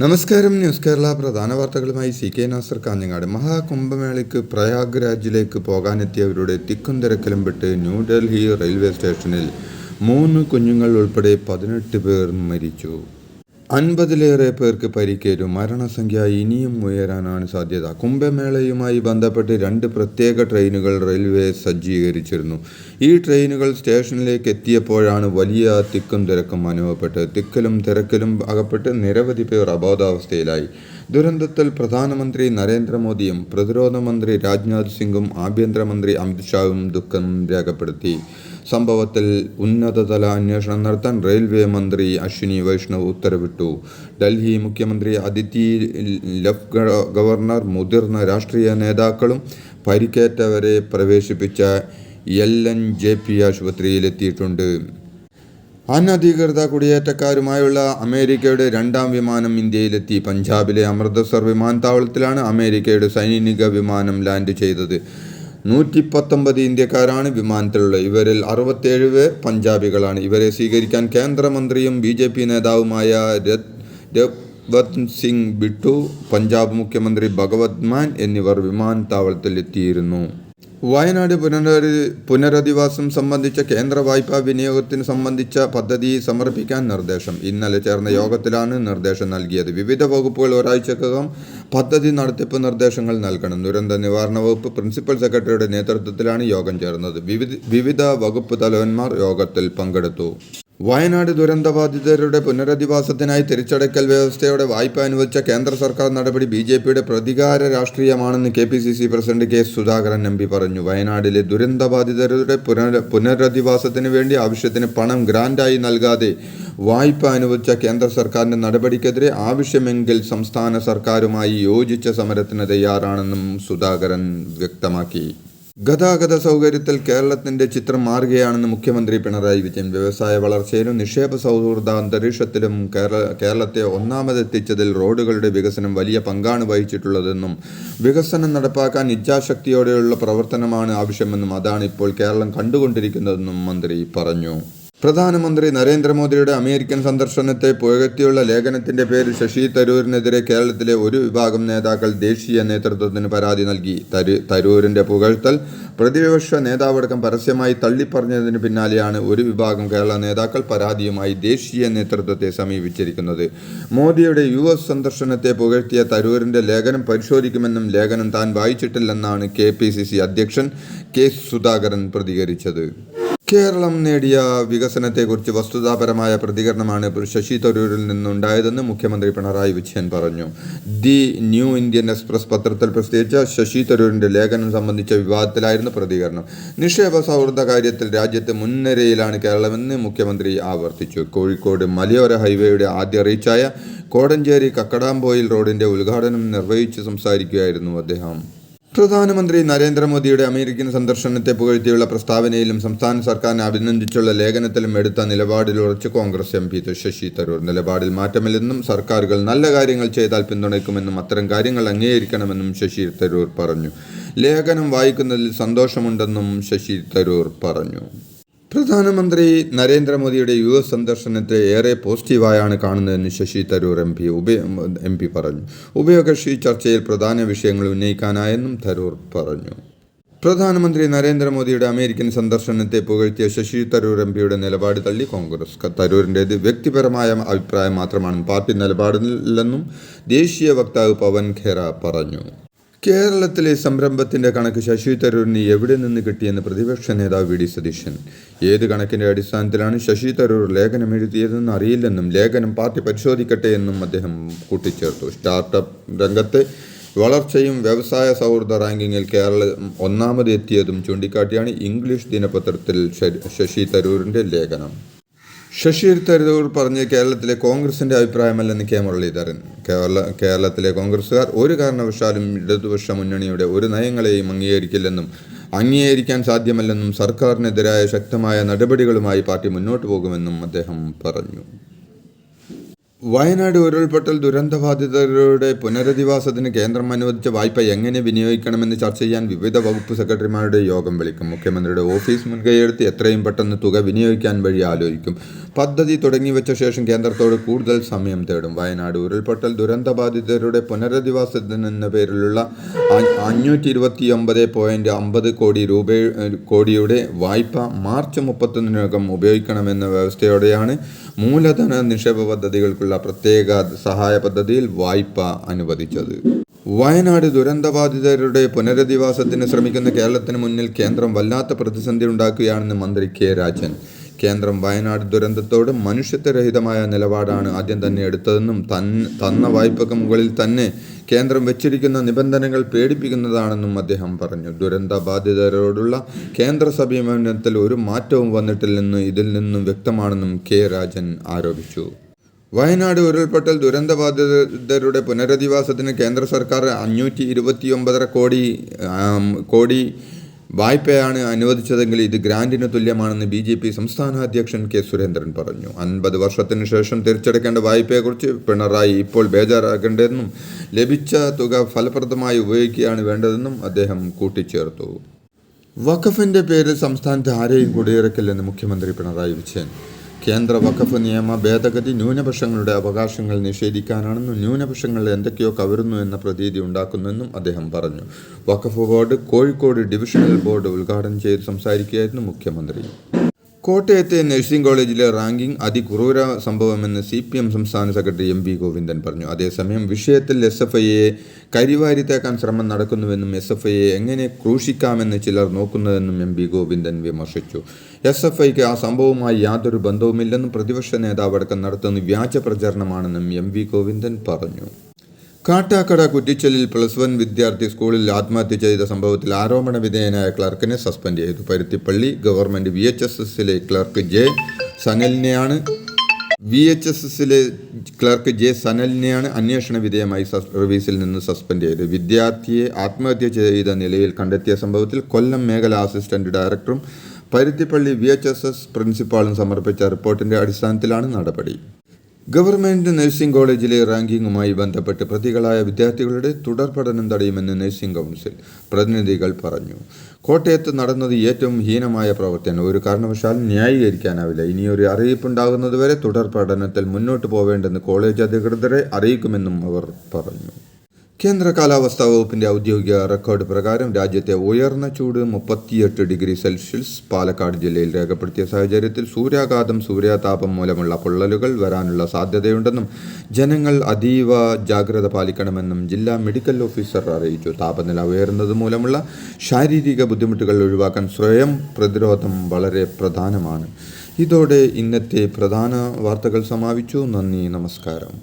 നമസ്കാരം. ന്യൂസ് കേരള പ്രധാന വാർത്തകളുമായി CK നാസർ കാഞ്ഞങ്ങാട്. മഹാകുംഭമേളയ്ക്ക് പ്രയാഗ്രാജിലേക്ക് പോകാനെത്തിയവരുടെ തിക്കും തിരക്കിലും പെട്ട് ന്യൂഡൽഹി റെയിൽവേ സ്റ്റേഷനിൽ 3 കുഞ്ഞുങ്ങൾ ഉൾപ്പെടെ 18 പേർ മരിച്ചു. 50-ലേറെ പേർക്ക് പരിക്കേറ്റു. മരണസംഖ്യ ഇനിയും ഉയരാനാണ് സാധ്യത. കുംഭമേളയുമായി ബന്ധപ്പെട്ട് 2 പ്രത്യേക ട്രെയിനുകൾ റെയിൽവേ സജ്ജീകരിച്ചിരുന്നു. ഈ ട്രെയിനുകൾ സ്റ്റേഷനിലേക്ക് എത്തിയപ്പോഴാണ് വലിയ തിക്കും തിരക്കും അനുഭവപ്പെട്ടത്. തിക്കിലും തിരക്കിലും അകപ്പെട്ട് നിരവധി പേർ അബോധാവസ്ഥയിലായി. ദുരന്തത്തിൽ പ്രധാനമന്ത്രി നരേന്ദ്രമോദിയും പ്രതിരോധ മന്ത്രി രാജ്നാഥ് സിംഗും ആഭ്യന്തരമന്ത്രി അമിത് ഷായും ദുഃഖം രേഖപ്പെടുത്തി. സംഭവത്തിൽ ഉന്നതതല അന്വേഷണം നടത്താൻ റെയിൽവേ മന്ത്രി അശ്വിനി വൈഷ്ണവ് ഉത്തരവിട്ടു. ഡൽഹി മുഖ്യമന്ത്രി അദിതി ഗവർണർ മുതിർന്ന രാഷ്ട്രീയ നേതാക്കളും പരിക്കേറ്റവരെ പ്രവേശിപ്പിച്ച LNJP ആശുപത്രിയിലെത്തിയിട്ടുണ്ട്. അനധികൃത കുടിയേറ്റക്കാരുമായുള്ള അമേരിക്കയുടെ 2ാം വിമാനം ഇന്ത്യയിലെത്തി. പഞ്ചാബിലെ അമൃത്സർ വിമാനത്താവളത്തിലാണ് അമേരിക്കയുടെ സൈനിക വിമാനം ലാൻഡ് ചെയ്തത്. 119 ഇന്ത്യക്കാരാണ് വിമാനത്തിലുള്ളത്. ഇവരിൽ 67 പേർ പഞ്ചാബികളാണ്. ഇവരെ സ്വീകരിക്കാൻ കേന്ദ്രമന്ത്രിയും BJP നേതാവുമായ രഘുവന്ത് സിംഗ് ബിട്ടു, പഞ്ചാബ് മുഖ്യമന്ത്രി ഭഗവത് മാൻ എന്നിവർ വിമാനത്താവളത്തിൽ എത്തിയിരുന്നു. വയനാട് പുനരധിവാസം സംബന്ധിച്ച കേന്ദ്ര വായ്പാ വിനിയോഗത്തിന് സംബന്ധിച്ച പദ്ധതി സമർപ്പിക്കാൻ നിർദ്ദേശം. ഇന്നലെ ചേർന്ന യോഗത്തിലാണ് നിർദ്ദേശം നൽകിയത്. വിവിധ വകുപ്പുകൾ ഒരാഴ്ചക്കകം പദ്ധതി നടത്തിപ്പ് നിർദ്ദേശങ്ങൾ നൽകണം. ദുരന്ത നിവാരണ വകുപ്പ് പ്രിൻസിപ്പൽ സെക്രട്ടറിയുടെ നേതൃത്വത്തിലാണ് യോഗം ചേർന്നത്. വിവിധ വകുപ്പ് തലവന്മാർ യോഗത്തിൽ പങ്കെടുത്തു. വയനാട് ദുരന്തബാധിതരുടെ പുനരധിവാസത്തിനായി തിരിച്ചടയ്ക്കൽ വ്യവസ്ഥയോടെ വായ്പ അനുവദിച്ച കേന്ദ്ര സർക്കാർ നടപടി BJPയുടെ പ്രതികാര രാഷ്ട്രീയമാണെന്ന് KPCC president K. Sudhakaran MP പറഞ്ഞു. വയനാട്ടിലെ ദുരന്തബാധിതരുടെ പുനരധിവാസത്തിന് വേണ്ടി ആവശ്യത്തിന് പണം ഗ്രാന്റായി നൽകാതെ വായ്പ അനുവദിച്ച കേന്ദ്ര സർക്കാരിന്റെ നടപടിക്കെതിരെ ആവശ്യമെങ്കിൽ സംസ്ഥാന സർക്കാരുമായി യോജിച്ച സമരത്തിന് തയ്യാറാണെന്നും സുധാകരൻ വ്യക്തമാക്കി. ഗതാഗത സൗകര്യത്തിൽ കേരളത്തിന്റെ ചിത്രം മാറുകയാണെന്ന് മുഖ്യമന്ത്രി പിണറായി വിജയൻ. വ്യവസായ വളർച്ചയിലും നിക്ഷേപ സൗഹൃദ അന്തരീക്ഷത്തിലും കേരളത്തെ ഒന്നാമതെത്തിച്ചതിൽ റോഡുകളുടെ വികസനം വലിയ പങ്കാണ് വഹിച്ചിട്ടുള്ളതെന്നും വികസനം നടപ്പാക്കാൻ ഇച്ഛാശക്തിയോടെയുള്ള പ്രവർത്തനമാണ് ആവശ്യമെന്നും അതാണ് ഇപ്പോൾ കേരളം കണ്ടുകൊണ്ടിരിക്കുന്നതെന്നും മന്ത്രി പറഞ്ഞു. പ്രധാനമന്ത്രി നരേന്ദ്രമോദിയുടെ അമേരിക്കൻ സന്ദർശനത്തെ പുകഴ്ത്തിയുള്ള ലേഖനത്തിന്റെ പേരിൽ ശശി തരൂരിനെതിരെ കേരളത്തിലെ ഒരു വിഭാഗം നേതാക്കൾ ദേശീയ നേതൃത്വത്തിന് പരാതി നൽകി. തരൂരിന്റെ പുകഴ്ത്തൽ പ്രതിപക്ഷ നേതാവടക്കം പരസ്യമായി തള്ളിപ്പറഞ്ഞതിന് പിന്നാലെയാണ് ഒരു വിഭാഗം കേരള നേതാക്കൾ പരാതിയുമായി ദേശീയ നേതൃത്വത്തെ സമീപിച്ചിരിക്കുന്നത്. മോദിയുടെ US സന്ദർശനത്തെ പുകഴ്ത്തിയ തരൂരിന്റെ ലേഖനം പരിശോധിക്കുമെന്നും ലേഖനം താൻ വായിച്ചിട്ടില്ലെന്നാണ് KPCC അധ്യക്ഷൻ K. സുധാകരൻ പ്രതികരിച്ചത്. കേരളം നേടിയ വികസനത്തെക്കുറിച്ച് വസ്തുതാപരമായ പ്രതികരണമാണ് ശശി തരൂരിൽ നിന്നുണ്ടായതെന്ന് മുഖ്യമന്ത്രി പിണറായി വിജയൻ പറഞ്ഞു. ദി ന്യൂ ഇന്ത്യൻ എക്സ്പ്രസ് പത്രത്തിൽ പ്രസിദ്ധീകരിച്ച ശശി തരൂരിന്റെ ലേഖനം സംബന്ധിച്ച വിവാദത്തിലായിരുന്നു പ്രതികരണം. നിക്ഷേപ സൗഹൃദ കാര്യത്തിൽ രാജ്യത്ത് മുൻനിരയിലാണ് കേരളമെന്ന് മുഖ്യമന്ത്രി ആവർത്തിച്ചു. കോഴിക്കോട് മലയോര ഹൈവേയുടെ ആദ്യ റീച്ചായ കോടഞ്ചേരി കക്കടാംപൊയിൽ റോഡിന്റെ ഉദ്ഘാടനം നിർവഹിച്ച് സംസാരിക്കുകയായിരുന്നു അദ്ദേഹം. പ്രധാനമന്ത്രി നരേന്ദ്രമോദിയുടെ അമേരിക്കൻ സന്ദർശനത്തെ പുകഴ്ത്തിയുള്ള പ്രസ്താവനയിലും സംസ്ഥാന സർക്കാരിനെ അഭിനന്ദിച്ചുള്ള ലേഖനത്തിലും എടുത്ത നിലപാടിൽ ഉറച്ച് കോൺഗ്രസ് MP ശശി തരൂർ. നിലപാടിൽ മാറ്റമില്ലെന്നും സർക്കാരുകൾ നല്ല കാര്യങ്ങൾ ചെയ്താൽ പിന്തുണയ്ക്കുമെന്നും അത്തരം കാര്യങ്ങൾ അംഗീകരിക്കണമെന്നും ശശി തരൂർ പറഞ്ഞു. ലേഖനം വായിക്കുന്നതിൽ സന്തോഷമുണ്ടെന്നും ശശി തരൂർ പറഞ്ഞു. പ്രധാനമന്ത്രി നരേന്ദ്രമോദിയുടെ US സന്ദർശനത്തെ ഏറെ പോസിറ്റീവായാണ് കാണുന്നതെന്ന് ശശി തരൂർ MP പറഞ്ഞു. ഉഭയകക്ഷി ചർച്ചയിൽ പ്രധാന വിഷയങ്ങൾ ഉന്നയിക്കാനായെന്നും തരൂർ പറഞ്ഞു. പ്രധാനമന്ത്രി നരേന്ദ്രമോദിയുടെ അമേരിക്കൻ സന്ദർശനത്തെ പുകഴ്ത്തിയ ശശി തരൂർ MPയുടെ നിലപാട് തള്ളി കോൺഗ്രസ്. തരൂരിൻ്റേത് വ്യക്തിപരമായ അഭിപ്രായം മാത്രമാണെന്നും പാർട്ടി നിലപാടില്ലെന്നും ദേശീയ വക്താവ് പവൻ ഖേര പറഞ്ഞു. കേരളത്തിലെ സംരംഭത്തിന്റെ കണക്ക് ശശി തരൂരിന് എവിടെ നിന്ന് കിട്ടിയെന്ന് പ്രതിപക്ഷ നേതാവ് VD സതീശൻ. ഏത് കണക്കിന്റെ അടിസ്ഥാനത്തിലാണ് ശശി തരൂർ ലേഖനം എഴുതിയതെന്ന് അറിയില്ലെന്നും ലേഖനം പാർട്ടി പരിശോധിക്കട്ടെ എന്നും അദ്ദേഹം കൂട്ടിച്ചേർത്തു. സ്റ്റാർട്ടപ്പ് രംഗത്തെ വളർച്ചയും വ്യവസായ സൗഹൃദ റാങ്കിങ്ങിൽ കേരളം ഒന്നാമത് എത്തിയതും ചൂണ്ടിക്കാട്ടിയാണ് ഇംഗ്ലീഷ് ദിനപത്രത്തിൽ ശശി തരൂരിന്റെ ലേഖനം. ശശി തരൂർ പറഞ്ഞ് കേരളത്തിലെ കോൺഗ്രസിന്റെ അഭിപ്രായമല്ലെന്ന് K. മുരളീധരൻ. കേരളത്തിലെ കോൺഗ്രസുകാർ ഒരു കാരണവശാലും ഇടതുപക്ഷ മുന്നണിയുടെ ഒരു നയങ്ങളെയും അംഗീകരിക്കാൻ സാധ്യമല്ലെന്നും സർക്കാരിനെതിരായ ശക്തമായ നടപടികളുമായി പാർട്ടി മുന്നോട്ട് പോകുമെന്നും അദ്ദേഹം പറഞ്ഞു. വയനാട് ഉരുൾപൊട്ടൽ ദുരന്തബാധിതരുടെ പുനരധിവാസത്തിന് കേന്ദ്രം അനുവദിച്ച വായ്പ എങ്ങനെ വിനിയോഗിക്കണമെന്ന് ചർച്ച ചെയ്യാൻ വിവിധ വകുപ്പ് സെക്രട്ടറിമാരുടെ യോഗം വിളിക്കും. മുഖ്യമന്ത്രിയുടെ ഓഫീസ് മുൻകൈയെടുത്ത് എത്രയും പെട്ടെന്ന് തുക വിനിയോഗിക്കാൻ വഴി ആലോചിക്കും. പദ്ധതി തുടങ്ങിവെച്ച ശേഷം കേന്ദ്രത്തോട് കൂടുതൽ സമയം തേടും. വയനാട് ഉരുൾപൊട്ടൽ ദുരന്തബാധിതരുടെ പുനരധിവാസത്തിനെന്ന പേരിലുള്ള 529.50 കോടിയുടെ വായ്പ മാർച്ച് 31-നകം ഉപയോഗിക്കണമെന്ന വ്യവസ്ഥയോടെയാണ് മൂലധന നിക്ഷേപ പദ്ധതികൾക്കുള്ള പ്രത്യേക സഹായ പദ്ധതിയിൽ വായ്പ അനുവദിച്ചത്. വയനാട് ദുരന്തബാധിതരുടെ പുനരധിവാസത്തിന് ശ്രമിക്കുന്ന കേരളത്തിന് മുന്നിൽ കേന്ദ്രം വല്ലാത്ത പ്രതിസന്ധി ഉണ്ടാക്കുകയാണെന്ന് മന്ത്രി കെ രാജൻ. കേന്ദ്രം വയനാട് ദുരന്തത്തോട് മനുഷ്യത്വരഹിതമായ നിലപാടാണ് ആദ്യം തന്നെ എടുത്തതെന്നും തന്ന വായ്പയ്ക്ക് മുകളിൽ തന്നെ കേന്ദ്രം വെച്ചിരിക്കുന്ന നിബന്ധനകൾ പേടിപ്പിക്കുന്നതാണെന്നും അദ്ദേഹം പറഞ്ഞു. ദുരന്തബാധിതരോടുള്ള കേന്ദ്ര സമീപനത്തിൽ ഒരു മാറ്റവും വന്നിട്ടില്ലെന്ന് ഇതിൽ നിന്നും വ്യക്തമാണെന്നും കെ രാജൻ ആരോപിച്ചു. വയനാട് ഉരുൾപൊട്ടൽ ദുരന്തബാധിതരുടെ പുനരധിവാസത്തിന് കേന്ദ്ര സർക്കാർ 529.5 കോടി വായ്പയാണ് അനുവദിച്ചതെങ്കിൽ ഇത് ഗ്രാന്റിന് തുല്യമാണെന്ന് BJP സംസ്ഥാന അധ്യക്ഷൻ കെ സുരേന്ദ്രൻ പറഞ്ഞു. 50 വർഷത്തിന് ശേഷം തിരിച്ചടക്കേണ്ട വായ്പയെക്കുറിച്ച് പിണറായി ഇപ്പോൾ ബേജാറാകേണ്ടതെന്നും ലഭിച്ച തുക ഫലപ്രദമായി ഉപയോഗിക്കുകയാണ് വേണ്ടതെന്നും അദ്ദേഹം കൂട്ടിച്ചേർത്തു. വഖഫിന്റെ പേരിൽ സംസ്ഥാനത്ത് ആരെയും കുടിയിറക്കില്ലെന്ന് മുഖ്യമന്ത്രി പിണറായി വിജയൻ. കേന്ദ്ര വഖഫ് നിയമ ഭേദഗതി ന്യൂനപക്ഷങ്ങളുടെ അവകാശങ്ങൾ നിഷേധിക്കാനാണെന്നും ന്യൂനപക്ഷങ്ങൾ എന്തൊക്കെയോ കവരുന്നു എന്ന പ്രതീതി ഉണ്ടാക്കുന്നുവെന്നും അദ്ദേഹം പറഞ്ഞു. വഖഫ് ബോർഡ് കോഴിക്കോട് ഡിവിഷണൽ ബോർഡ് ഉദ്ഘാടനം ചെയ്ത് സംസാരിക്കുകയായിരുന്നു മുഖ്യമന്ത്രി. കോട്ടയത്തെ നഴ്സിംഗ് കോളേജിലെ റാങ്കിംഗ് അതിക്രൂര സംഭവമെന്ന് CPM സംസ്ഥാന സെക്രട്ടറി MV ഗോവിന്ദൻ പറഞ്ഞു. അതേസമയം വിഷയത്തിൽ SFIയെ കരിവാരിത്തേക്കാൻ ശ്രമം നടക്കുന്നുവെന്നും SFIയെ എങ്ങനെ ക്രൂശിക്കാമെന്ന് ചിലർ നോക്കുന്നതെന്നും MV ഗോവിന്ദൻ വിമർശിച്ചു. SFIക്ക് ആ സംഭവവുമായി യാതൊരു ബന്ധവുമില്ലെന്നും പ്രതിപക്ഷ നേതാവടക്കം നടത്തുന്ന വ്യാജ പ്രചരണമാണെന്നും MV ഗോവിന്ദൻ പറഞ്ഞു. കാട്ടാക്കട കുറ്റിച്ചലിൽ +1 വിദ്യാർത്ഥി സ്കൂളിൽ ആത്മഹത്യ ചെയ്ത സംഭവത്തിൽ ആരോപണ വിധേയനായ ക്ലർക്കിനെ സസ്പെൻഡ് ചെയ്തു. പരുത്തിപ്പള്ളി ഗവൺമെൻറ് VHSSലെ ക്ലർക്ക് ജെ സനലിനെയാണ് അന്വേഷണ വിധേയമായി സർവീസിൽ നിന്ന് സസ്പെൻഡ് ചെയ്തത്. വിദ്യാർത്ഥിയെ ആത്മഹത്യ ചെയ്ത നിലയിൽ കണ്ടെത്തിയ സംഭവത്തിൽ കൊല്ലം മേഖലാ അസിസ്റ്റന്റ് ഡയറക്ടറും പരുത്തിപ്പള്ളി VHSS പ്രിൻസിപ്പാളും സമർപ്പിച്ച റിപ്പോർട്ടിന്റെ അടിസ്ഥാനത്തിലാണ് നടപടി. ഗവൺമെൻറ് നഴ്സിംഗ് കോളേജിലെ റാങ്കിങ്ങുമായി ബന്ധപ്പെട്ട് പ്രതികളായ വിദ്യാർത്ഥികളുടെ തുടർ പഠനം തടയുമെന്ന് നഴ്സിംഗ് കൗൺസിൽ പ്രതിനിധികൾ പറഞ്ഞു. കോട്ടയത്ത് നടന്നത് ഏറ്റവും ഹീനമായ പ്രവർത്തനം, ഒരു കാരണവശാലും ന്യായീകരിക്കാനാവില്ല. ഇനിയൊരു അറിയിപ്പുണ്ടാകുന്നതുവരെ തുടർ പഠനത്തിൽ മുന്നോട്ട് പോവേണ്ടെന്ന് കോളേജ് അധികൃതരെ അറിയിക്കുമെന്നും അവർ പറഞ്ഞു. കേന്ദ്ര കാലാവസ്ഥാ വകുപ്പിന്റെ ഔദ്യോഗിക റെക്കോർഡ് പ്രകാരം രാജ്യത്തെ ഉയർന്ന ചൂട് 38°C പാലക്കാട് ജില്ലയിൽ രേഖപ്പെടുത്തിയ സാഹചര്യത്തിൽ സൂര്യാതാപം മൂലമുള്ള പൊള്ളലുകൾ വരാനുള്ള സാധ്യതയുണ്ടെന്നും ജനങ്ങൾ അതീവ ജാഗ്രത പാലിക്കണമെന്നും ജില്ലാ മെഡിക്കൽ ഓഫീസർ അറിയിച്ചു. താപനില ഉയരുന്നത് മൂലമുള്ള ശാരീരിക ബുദ്ധിമുട്ടുകൾ ഒഴിവാക്കാൻ സ്വയം പ്രതിരോധം വളരെ പ്രധാനമാണ്. ഇതോടെ ഇന്നത്തെ പ്രധാന വാർത്തകൾ സമാപിച്ചു. നന്ദി, നമസ്കാരം.